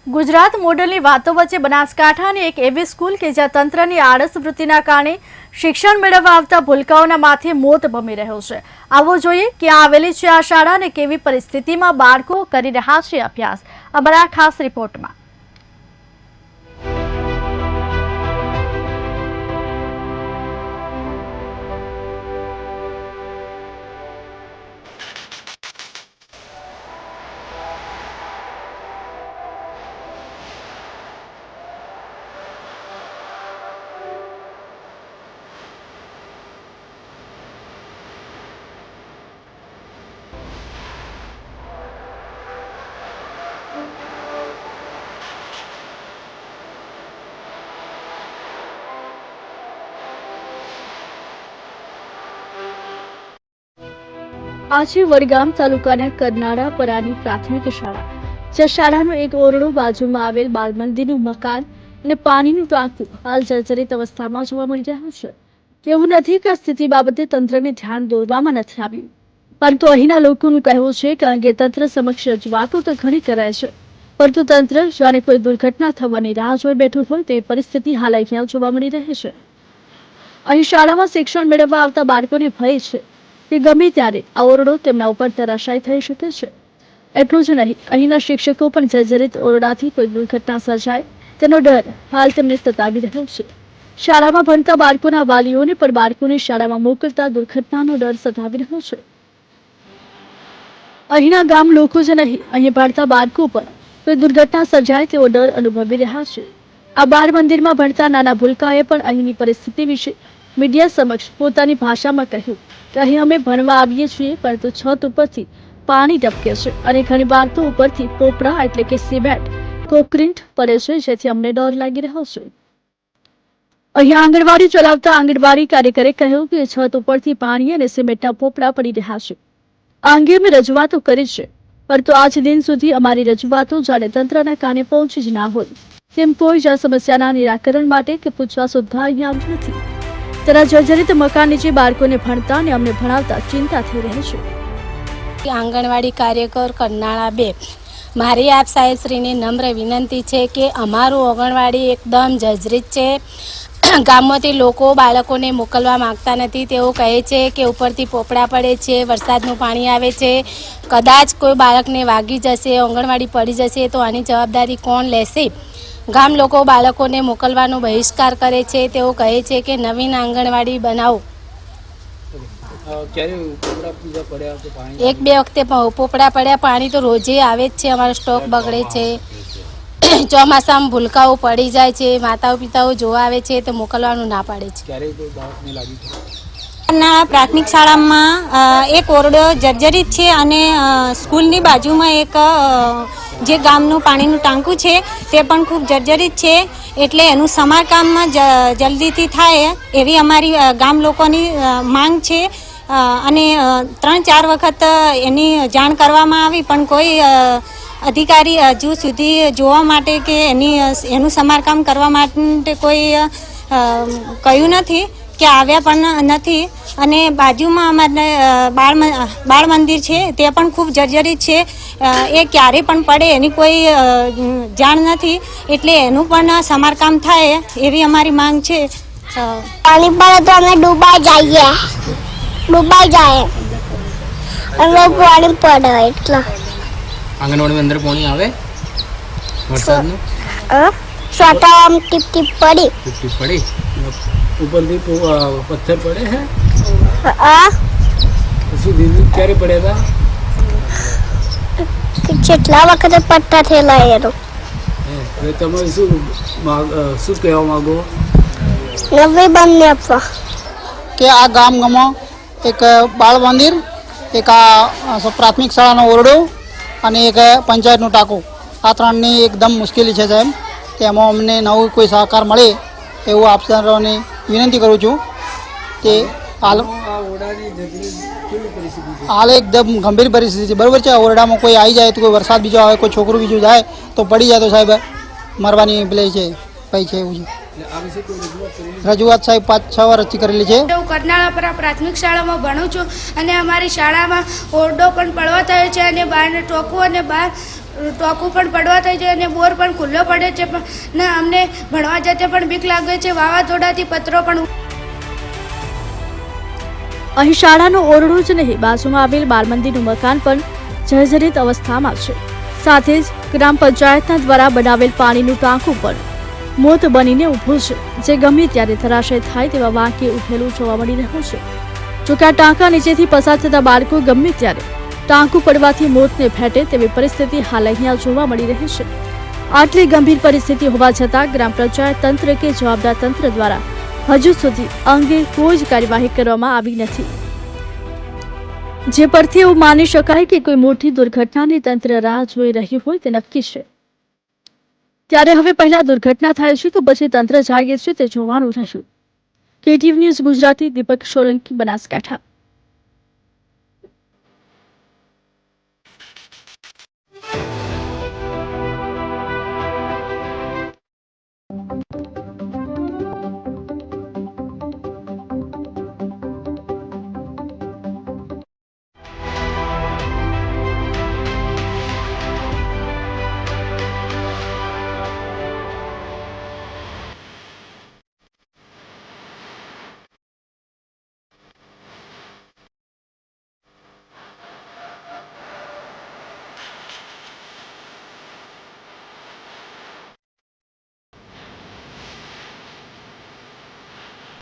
ગુજરાત મોડલની વાતો વચ્ચે બનાસકાંઠાની એક એવી સ્કૂલ કે જ્યાં તંત્રની આળસ વૃત્તિના કારણે શિક્ષણ મેળવવા આવતા ભૂલકાઓના માથે મોત ભમી રહ્યો છે। આવો જોઈએ ક્યાં આવેલી છે આ શાળા અને કેવી પરિસ્થિતિમાં બાળકો કરી રહ્યા છે અભ્યાસ। અમારા ખાસ રિપોર્ટમાં। આજે વડગામ તાલુકાના કરનાળા પરાની પ્રાથમિક શાળા, જ્યાં શાળાનો એક ઓરડો, બાજુમાં આવેલ બાળ મંદિરનું મકાન અને પાણીનું ટાંકું હાલ જર્જરિત અવસ્થામાં જોવા મળી રહ્યું છે। એવું નથી કે આ સ્થિતિ બાબતે તંત્રને ધ્યાન દોરવામાં નથી આવ્યું, પરંતુ અહીંના લોકોનું કહેવું છે કે અંગે તંત્ર સમક્ષ રજૂઆતો તો ઘણી કરાય છે, પરંતુ તંત્ર જાણે કોઈ દુર્ઘટના થવાની રાહ જોઈ બેઠું હોય તે પરિસ્થિતિ હાલ અહીંયા જોવા મળી રહી છે। અહીં શાળામાં શિક્ષણ મેળવવા આવતા બાળકોને ભય છે કે ગમે ત્યારે આ ઓરડો તેમના ઉપર ધરાશાયી થઈ શકે છે। એટલું જ નહીં, અહીંના શિક્ષકો પણ જર્જરિત ઓરડાથી કોઈ દુર્ઘટના સર્જાય તેનો ડર હાલ તેમને સતાવી રહ્યો છે। શાળામાં ભણતા બાળકોના વાલીઓને પણ બાળકોને શાળામાં મોકલતા દુર્ઘટનાનો ડર સતાવી રહ્યો છે। અહીંના ગામ લોકો જ નહીં, અહીં ભણતા બાળકો પર કોઈ દુર્ઘટના સર્જાય તેવો ડર અનુભવી રહ્યા છે। આ બાળ મંદિરમાં ભણતા નાના ભૂલકાએ પણ અહીંની પરિસ્થિતિ વિશે મીડિયા સમક્ષ પોતાની ભાષામાં કહ્યું કે અહીં અમે ભણવા આવીએ છીએ, પરંતુ છત ઉપરથી પાણી ટપકે છે અને ઘણી વાર તો ઉપરથી પોપડા એટલે કે સિમેન્ટ કોન્ક્રીટ પડે છે, જેથી અમને ડર લાગી રહ્યો છે। અહીં આંગણવાડી ચલાવતા આંગણવાડી કાર્યકરે કહ્યું કે છત ઉપરથી પાણી અને સિમેન્ટના પોપડા પડી રહ્યા છે। આ અંગે અમે રજૂઆતો કરી છે, પરંતુ આજ દિન સુધી અમારી રજૂઆતો જાણે તંત્રના કાને પહોંચી જ ના હોય તેમ કોઈ જ આ સમસ્યાના નિરાકરણ માટે કે પૂછવા સુદ્ધા અહીં આવ્યું નથી। તેના જર્જરિત મકાન નીચે બાળકોને ભણતા અને અમને ભણાવતા ચિંતા થઈ રહી છે। આંગણવાડી કાર્યકર કરનાળા 2 મારી આપ સાહેબશ્રીને નમ્ર વિનંતી છે કે અમારું આંગણવાડી એકદમ જર્જરિત છે। ગામમાંથી લોકો બાળકોને મોકલવા માંગતા નથી। તેઓ કહે છે કે ઉપરથી પોપડા પડે છે, વરસાદનું પાણી આવે છે, કદાચ કોઈ બાળકને વાગી જશે, આંગણવાડી પડી જશે તો આની જવાબદારી કોણ લેશે? ગામ લોકો બાળકોને મોકલવાનો બહિષ્કાર કરે છે। તેઓ કહે છે કે નવીન આંગણવાડી બનાવો। એક બે વખતે પોપડા પડ્યા, પાણી તો રોજે આવે જ છે, અમારો સ્ટોક બગડે છે। ચોમાસામાં ભૂલકાઓ પડી જાય છે, માતાઓ પિતાઓ જોવા આવે છે તો મોકલવાનું ના પાડે છે। પ્રાથમિક શાળામાં એક ઓરડો જર્જરિત છે અને સ્કૂલની બાજુમાં એક જે ગામનું પાણીનું ટાંકું છે તે પણ ખૂબ જર્જરિત છે, એટલે એનું સમારકામ જલ્દીથી થાય એવી અમારી ગામ લોકોની માંગ છે। અને 3-4 વખત એની જાણ કરવામાં આવી, પણ કોઈ અધિકારી હજુ સુધી જોવા માટે કે એનું સમારકામ કરવા માટે કોઈ કહ્યું નથી કે આવ્યા પણ નથી। અને બાજુમાં અમારે બાળ મંદિર છે તે પણ ખૂબ જર્જરિત છે, એ ક્યારે પણ પડે એની કોઈ જાણ નથી, એટલે એનું પણ સમારકામ થાય એવી અમારી માંગ છે। પાણી પડે તો અમે ડૂબાઈ જાય અને પાણી પડે એટલે આંગણવાડી અંદર પાણી આવે વરસાદનું છોટા આમ ટીપ ટીપ પડી ઉપરથી પથ્થર પડે હે પછી દીદી ક્યારે પડ્યા હતા? કેટલા વખતે પટ્ટા થયેલા એનો તમે શું કહેવા માંગો? નવી બંને આપવા કે આ ગામમાં એક બાળ મંદિર, એક આ પ્રાથમિક શાળાનો ઓરડો અને એક પંચાયતનું ટાંકું, આ ત્રણની એકદમ મુશ્કેલી છે સાહેબ। તેમાં અમને નવું કોઈ સહકાર મળે એવું આપ સર્વને વિનંતી કરું છું। તે હાલ એકદમ ગંભીર પરિસ્થિતિ છે, બરાબર છે। ઓરડામાં કોઈ આવી જાય તો કોઈ વરસાદ બીજો આવે, કોઈ છોકરું બીજું જાય તો પડી જાય તો સાહેબ મરવાની પેલી છે ભાઈ છે એવું છે। રજૂઆત સાહેબ 5-6 વાર કરેલી છે। હું કરનાળા પ્રાથમિક શાળામાં ભણું છું અને અમારી શાળામાં ઓરડો પણ પડવો થયો છે અને બહાર ટોકું અને બહાર ટોકું પણ પડવા થઈ છે અને બોર પણ ખુલ્લો પડે છે ને અમને ભણવા જતે પણ બીક લાગે છે. વાવાઝોડાથી પત્રો પણ અહીં શાળાનો ઓરડો જ નહીં, બાજુમાં આવેલ બાળ મંદિરનું મકાન પણ જર્જરિત અવસ્થામાં છે. સાથે જ ગ્રામ પંચાયતના દ્વારા બનાવેલ પાણીનું ટાંકું પણ મોત બનીને ઊભું છે, જે ગમે ત્યારે ધરાશય થાય તેવા વાંકે ઉઠેલું જોવા મળી રહ્યું છે. જોકે આ ટાંકા નીચેથી પસાર થતા બાળકો ગમે ત્યારે ટાંકું પડવાથી મોતને ભેટે તેવી પરિસ્થિતિ હાલ અહીંયા જોવા મળી રહી છે. આટલી ગંભીર પરિસ્થિતિ હોવા છતાં ગ્રામ પંચાયત તંત્ર કે જવાબદાર તંત્ર દ્વારા હજુ સુધી અંગે કોઈ જ કાર્યવાહી કરવામાં આવી નથી, જે પરથી એવું માની શકાય કે કોઈ મોટી દુર્ઘટનાની તંત્ર રાહ જોઈ રહ્યું હોય તે નક્કી છે. ત્યારે હવે પહેલા દુર્ઘટના થાય છે તો પછી તંત્ર જાગે છે તે જોવાનું રહ્યું. KTV ન્યૂઝ ગુજરાતી, દીપક સોલંકી, બનાસકાંઠા.